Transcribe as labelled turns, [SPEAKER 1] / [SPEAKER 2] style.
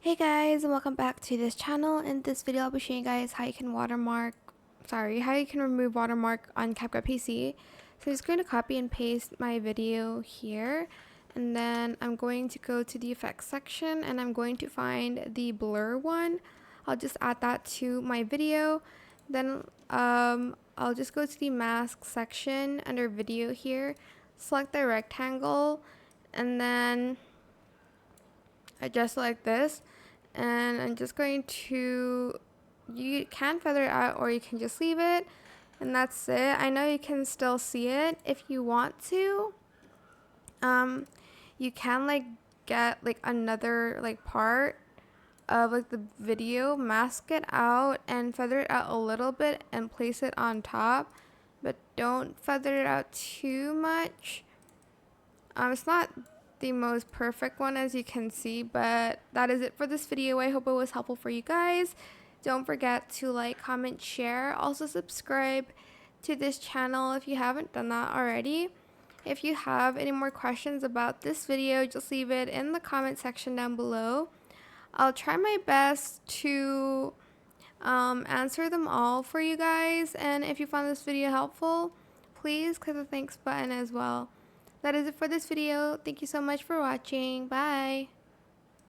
[SPEAKER 1] Hey guys, and welcome back to this channel. In this video I'll be showing you guys how you can remove watermark on CapCut PC. So I'm just going to copy and paste my video here, and then I'm going to go to the effects section and I'm going to find the blur one. I'll just add that to my video. Then I'll just go to the mask section under video here, select the rectangle, and then adjust like this, and I'm just going to, you can feather it out or you can just leave it, and that's it. I know you can still see it if you want to. You can get another part of the video, mask it out and feather it out a little bit and place it on top, but don't feather it out too much. It's not the most perfect one, as you can see, but that is it for this video. I hope it was helpful for you guys. Don't forget to like, comment, share. Also subscribe to this channel if you haven't done that already. If you have any more questions about this video, just leave it in the comment section down below. I'll try my best to answer them all for you guys, and if you found this video helpful, please click the thanks button as well. That is it for this video. Thank you so much for watching. Bye.